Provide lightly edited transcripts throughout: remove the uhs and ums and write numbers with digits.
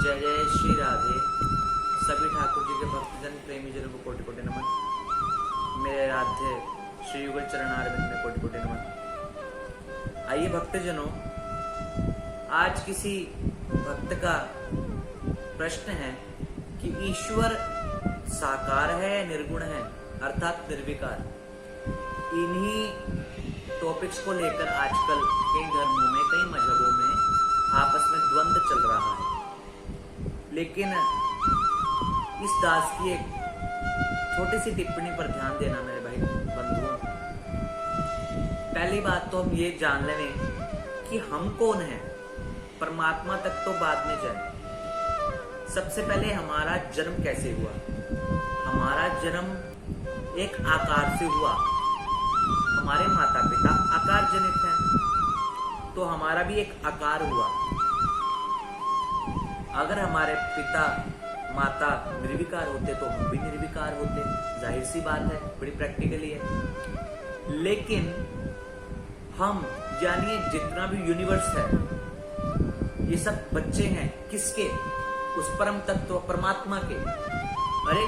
जय जय श्री राधे। सभी ठाकुर जी के भक्तजन प्रेमी जनों को कोटि कोटि नमन। मेरे राधे श्री युगल चरणारविंद में कोटि कोटि नमन। आइए भक्तजनों, आज किसी भक्त का प्रश्न है कि ईश्वर साकार है निर्गुण है अर्थात निर्विकार। इन्हीं टॉपिक्स को लेकर आजकल कई धर्मों में कई मजहबों में आपस में द्वंद्व चल रहा है। लेकिन इस दास की एक छोटी सी टिप्पणी पर ध्यान देना मेरे भाई बंधुओं। पहली बात तो हम ये जान लें कि हम कौन हैं। परमात्मा तक तो बाद में जाए। सबसे पहले हमारा जन्म कैसे हुआ। हमारा जन्म एक आकार से हुआ। हमारे माता पिता आकार जनित हैं, तो हमारा भी एक आकार हुआ। अगर हमारे पिता माता निर्विकार होते तो हम भी निर्विकार होते, जाहिर सी बात है, बड़ी प्रैक्टिकली है। लेकिन हम जानिए जितना भी यूनिवर्स है ये सब बच्चे हैं किसके? उस परम तत्व परमात्मा के। अरे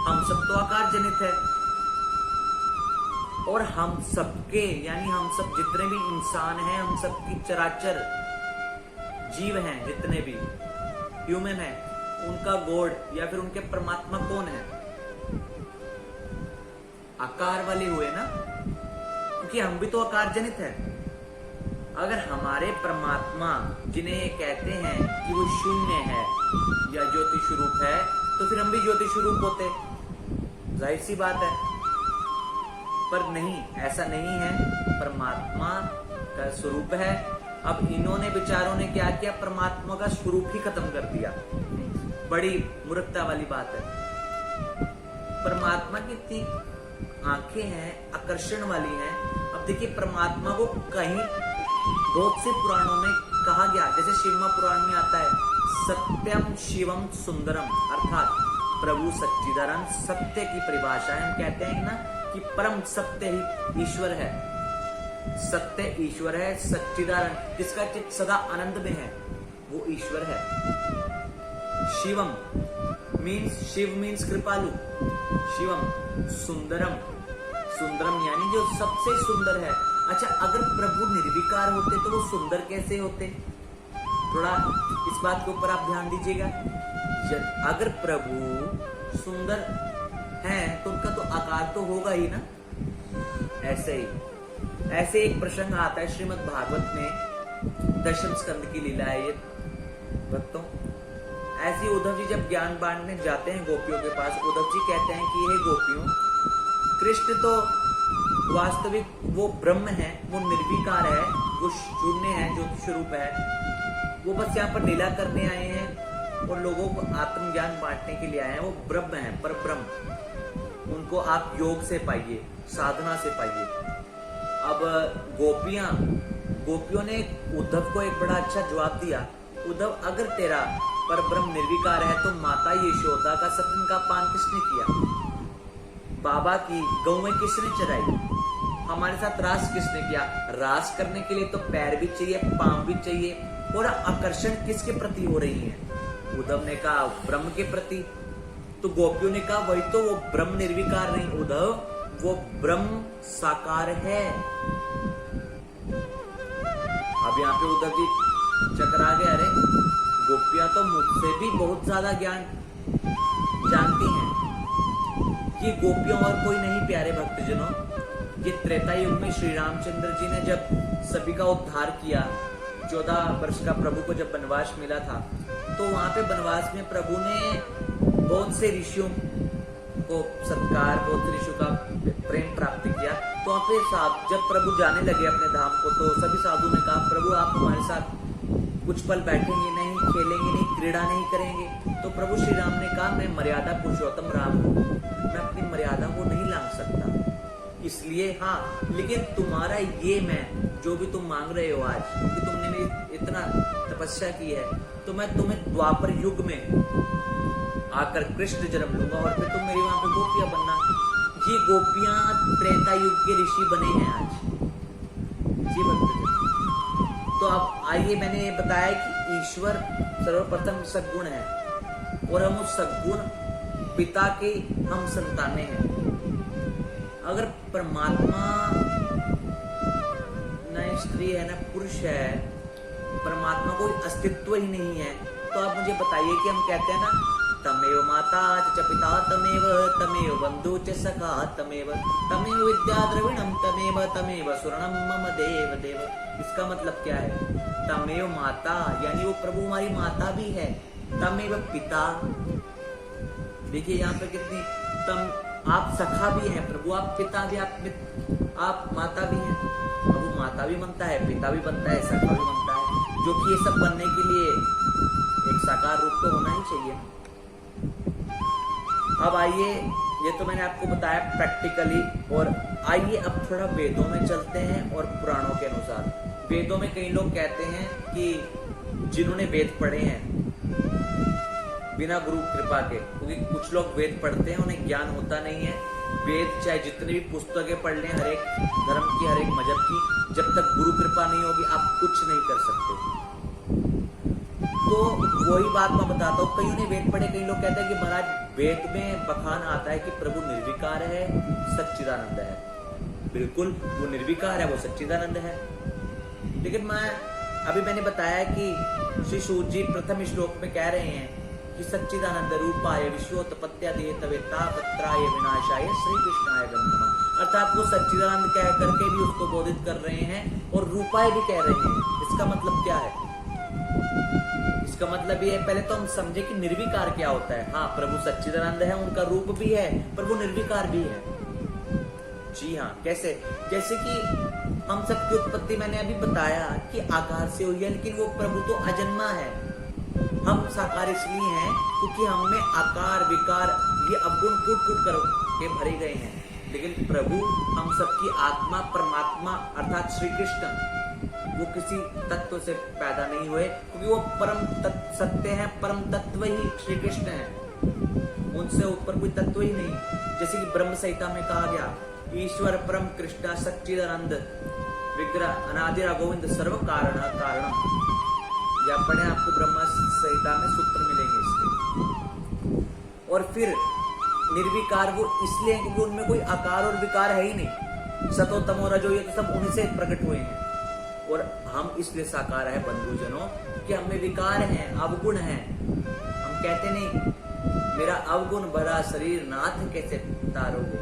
हम सब तो आकार जनित है और हम सबके यानी हम सब जितने भी इंसान हैं, हम सबकी चराचर जीव हैं, जितने भी ह्यूमन हैं, उनका गॉड या फिर उनके परमात्मा कौन है? आकार वाले हुए ना, क्योंकि हम भी तो आकार जनित है। अगर हमारे परमात्मा जिन्हें ये कहते हैं कि वो शून्य है या ज्योति स्वरूप है, तो फिर हम भी ज्योति स्वरूप होते, जाहिर सी बात है। पर नहीं, ऐसा नहीं है। परमात्मा का स्वरूप है। अब इन्होंने विचारों ने क्या किया? परमात्मा का स्वरूप ही खत्म कर दिया। बड़ी मूर्खता वाली बात है। परमात्मा की इतनी आंखें हैं, आकर्षण वाली हैं। अब देखिए परमात्मा को कहीं बहुत से पुराणों में कहा गया, जैसे शिव पुराण में आता है सत्यम शिवम सुंदरम, अर्थात प्रभु सच्चिदानंद सत्य की परिभाषा है। हम कहते हैं ना कि परम सत्य ही ईश्वर है। सत्य ईश्वर है, सच्चिदानंद जिसका चित्त सदा आनंद में है वो ईश्वर है। शिवम मीन्स शिव मीन्स कृपालु। शिवम सुंदरम, सुंदरम यानी जो सबसे सुंदर है। अच्छा, अगर प्रभु निर्विकार होते तो वो सुंदर कैसे होते? थोड़ा इस बात के ऊपर आप ध्यान दीजिएगा। अगर प्रभु सुंदर हैं तो उनका तो आकार तो होगा ही ना। ऐसे एक प्रसंग आता है श्रीमद् भागवत में, दशम स्कंद की लीला है ये भक्तों। ऐसी उद्धव जी जब ज्ञान बांटने जाते हैं गोपियों के पास, उद्धव जी कहते हैं कि हे गोपियों, कृष्ण तो वास्तविक वो ब्रह्म है, वो निर्विकार है, वो शून्य है, जो स्वरूप है, वो बस यहाँ पर लीला करने आए हैं और लोगों को आत्मज्ञान बांटने के लिए आए हैं। वो ब्रह्म है, पर ब्रह्म। उनको आप योग से पाइए, साधना से पाइए। अब गोपियों ने उद्धव को एक बड़ा अच्छा जवाब दिया। उद्धव, अगर तेरा पर ब्रह्म निर्विकार है तो माता यशोदा का स्तन का पान किसने किया? बाबा की गौएं किसने चराई? हमारे साथ रास किसने किया? रास करने के लिए तो पैर भी चाहिए, पांव भी चाहिए। और आकर्षण किसके प्रति हो रही है? उद्धव ने कहा ब्रह्म के प्रति। तो गोपियों ने कहा वही तो, वो ब्रह्म निर्विकार नहीं उद्धव, वो ब्रह्म साकार है। अब यहाँ पे उद्धव जी चकरा गए। अरे गोपियां तो मुझसे भी बहुत ज्यादा ज्ञान जानती हैं। ये गोपियों और कोई नहीं प्यारे भक्तजनों। ये त्रेता युग में श्री रामचंद्र जी ने जब सभी का उद्धार किया, 14 वर्ष का प्रभु को जब वनवास मिला था, तो वहां पे वनवास में प्रभु ने बहुत से ऋषियों को सत्कार, बहुत से ऋषियों का प्रेम प्राप्त किया। तो वहां पे जब प्रभु जाने लगे अपने धाम को, तो सभी साधु ने कहा प्रभु आप हमारे साथ कुछ पल बैठेंगे नहीं, खेलेंगे नहीं, क्रीड़ा नहीं करेंगे? तो प्रभु श्री राम ने कहा मैं मर्यादा पुरुषोत्तम राम हूं, मैं अपनी मर्यादा को नहीं लांघ सकता। इसलिए हाँ, लेकिन तुम्हारा ये मैं जो भी तुम मांग रहे हो आज, क्योंकि तुमने मेरी इतना तपस्या की है, तो मैं तुम्हें द्वापर युग में आकर कृष्ण जन्म लूंगा और फिर तुम मेरी वहां पे गोपियां बनना। ये गोपियां त्रेता युग के ऋषि बने हैं आज। जी भक्त। तो अब आइए, मैंने बताया कि ईश्वर सर्वप्रथम सद्गुण है और हम उस सद्गुण पिता के हम संताने हैं। अगर परमात्मा न स्त्री है न पुरुष है, परमात्मा कोई अस्तित्व ही नहीं है, तो आप मुझे बताइए कि हम कहते हैं ना तमेव माता च पिता तमेव बंधु च सखा तमेव विद्या द्रविणम तमेव सुवर्णम मम देव देव। इसका मतलब क्या है? तमेव माता यानी वो प्रभु हमारी माता भी है, तमेव पिता, देखिए यहाँ पे कितनी तम, आप सखा भी हैं प्रभु, आप पिता भी, आप माता भी हैं। प्रभु माता भी बनता है, पिता भी बनता है, सखा भी बनता है, जो कि ये सब बनने के लिए एक साकार रूप तो होना ही चाहिए। अब आइए, ये तो मैंने आपको बताया प्रैक्टिकली, और आइए अब थोड़ा वेदों में चलते हैं और पुराणों के अनुसार। वेदों में कई लोग कहते हैं कि जिन्होंने वेद पढ़े हैं बिना गुरु कृपा के, क्योंकि कुछ लोग वेद पढ़ते हैं उन्हें ज्ञान होता नहीं है। वेद चाहे जितने भी पुस्तकें पढ़ लें, हर एक धर्म की, हर एक मजहब की, जब तक गुरु कृपा नहीं होगी आप कुछ नहीं कर सकते। तो वही बात मैं बताता हूँ, कईयों ने वेद पढ़े, कई लोग कहते हैं कि महाराज वेद में बखान आता है कि प्रभु निर्विकार है, सच्चिदानंद है। बिल्कुल, वो निर्विकार है, वो सच्चिदानंद है। लेकिन मैंने बताया कि श्री सूत जी प्रथम श्लोक में कह रहे हैं कि सच्चिदानंद रूपाय विश्वोत्पत्त्यादि हेतवे तापत्राय विनाशाय श्री कृष्णाय नमः। अर्थात वो सच्चिदानंद कह करके भी उसको बोधित कर रहे हैं और रूपाय भी कह रहे हैं। इसका मतलब क्या है? इसका मतलब ये है, पहले तो हम समझे कि निर्विकार क्या होता है। हाँ, प्रभु सच्चिदानंद है, उनका रूप भी है, पर वो निर्विकार भी है। जी हाँ, कैसे? जैसे कि हम सबकी उत्पत्ति मैंने अभी बताया कि आकार से हुई है, लेकिन वो प्रभु तो अजन्मा है। हम साकार इसलिए हैं क्योंकि हम में आकार विकार ये अवगुण कूट कूट कर के भरे गए हैं। लेकिन प्रभु हम सबकी आत्मा परमात्मा अर्थात श्री कृष्ण, वो किसी तत्व से पैदा नहीं हुए, क्योंकि वो परम सत्य है, परम तत्व ही श्री कृष्ण है, उनसे ऊपर कोई तत्व ही नहीं। जैसे कि ब्रह्म संहिता में कहा गया, ईश्वर परम कृष्ण सच्चिदानंद विग्रह अनादिर गोविंद सर्व कारण कारणम। या पढ़े, आपको ब्रह्म संहिता में सूत्र मिलेंगे इसके। और फिर निर्विकार वो इसलिए क्योंकि उनमें कोई आकार और विकार है ही नहीं। सतो तमो रजो ये तो सब उन्हीं से प्रकट हुए हैं। और हम इसलिए साकार है बंधुजनों कि हमें विकार हैं, अवगुण हैं। हम कहते नहीं मेरा अवगुण भरा शरीर नाथ कैसे तारोगे।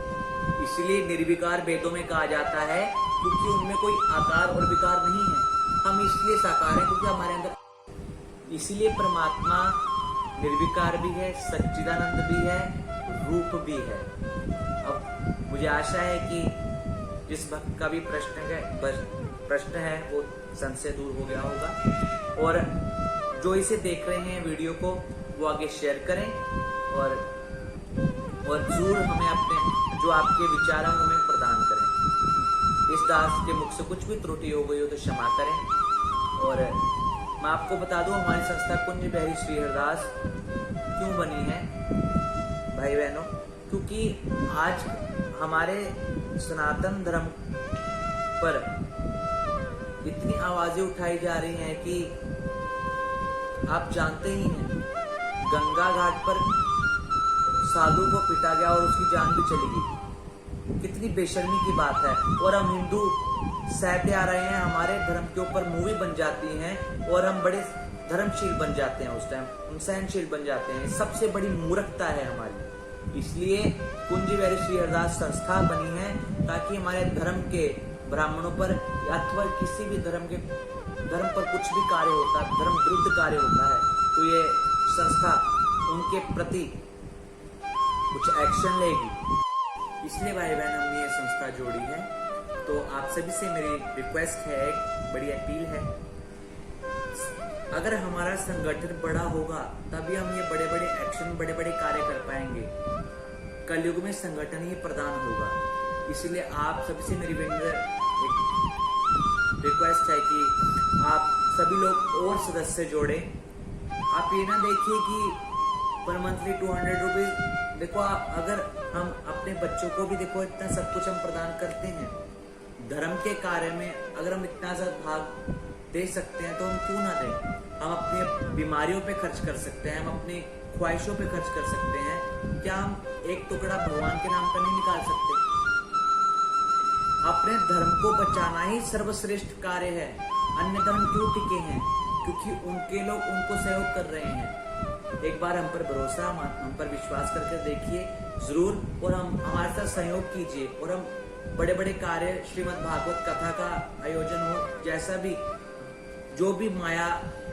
इसलिए निर्विकार वेदों में कहा जाता है क्योंकि उनमें कोई आकार और विकार नहीं है। हम इसलिए साकार हैं क्योंकि हमारे अंदर, इसीलिए परमात्मा निर्विकार भी है, सच्चिदानंद भी है, रूप भी है। अब मुझे आशा है कि जिस भक्त का भी प्रश्न है वो संशय दूर हो गया होगा। और जो इसे देख रहे हैं वीडियो को, वो आगे शेयर करें और जरूर हमें अपने जो आपके विचार हैं हमें प्रदान करें। इस दास के मुख से कुछ भी त्रुटि हो गई हो तो क्षमा करें। और मैं आपको बता दूं, हमारी संस्था कुंज बिहारी श्री हरिदास क्यों बनी है भाई बहनों, क्योंकि आज हमारे सनातन धर्म पर इतनी आवाजें उठाई जा रही हैं कि आप जानते ही हैं, गंगा घाट पर साधु को पीटा गया और उसकी जान भी चली गई। कितनी बेशर्मी की बात है। और हम हिंदू सहते आ रहे हैं, हमारे धर्म के ऊपर मूवी बन जाती हैं और हम बड़े धर्मशील बन जाते हैं, उस टाइम हम सहनशील बन जाते हैं। सबसे बड़ी मूर्खता है हमारी। इसलिए कुंज बिहारी श्री हरिदास संस्था बनी है ताकि हमारे धर्म के ब्राह्मणों पर अथवा किसी भी धर्म पर कुछ भी कार्य होता है, धर्म विरुद्ध कार्य होता है, तो ये संस्था उनके प्रति कुछ एक्शन लेगी। इसलिए भाई बहन हमने ये संस्था जोड़ी है। तो आप सभी से मेरी रिक्वेस्ट है, एक बड़ी अपील है, अगर हमारा संगठन बड़ा होगा तभी हम ये बड़े बड़े एक्शन, बड़े बड़े कार्य कर पाएंगे। कलयुग में संगठन ही प्रदान होगा। इसलिए आप सभी से मेरी रिक्वेस्ट है कि आप सभी लोग और सदस्य जोड़े। आप ये ना देखिए कि पर मंथली 200 रुपीज, देखो अगर हम अपने बच्चों को भी देखो इतना सब कुछ हम प्रदान करते हैं, धर्म के कार्य में अगर हम इतना सा भाग दे सकते हैं तो हम क्यों ना दें। हम अपनी बीमारियों पे खर्च कर सकते हैं, हम अपनी ख्वाहिशों पे खर्च कर सकते हैं, क्या हम एक टुकड़ा भगवान के नाम का नहीं निकाल सकते? अपने धर्म को बचाना ही सर्वश्रेष्ठ कार्य है। अन्य धर्म क्यों टिके हैं? क्योंकि उनके लोग उनको सहयोग कर रहे हैं। एक बार हम पर भरोसा, हम पर विश्वास करके देखिए जरूर, और हम हमारे साथ सहयोग कीजिए, और हम बड़े बड़े कार्य, श्रीमद् भागवत कथा का आयोजन हो, जैसा भी जो भी माया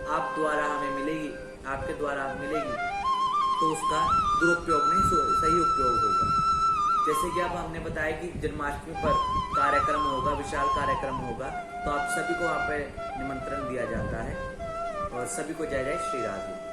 आप द्वारा हमें मिलेगी, आपके द्वारा मिलेगी, तो उसका दुरुपयोग नहीं, सही उपयोग होगा। जैसे कि अब हमने बताया कि जन्माष्टमी पर कार्यक्रम होगा, विशाल कार्यक्रम होगा, तो आप सभी को वहाँ पे निमंत्रण दिया जाता है, और सभी को जय जय श्री राधे।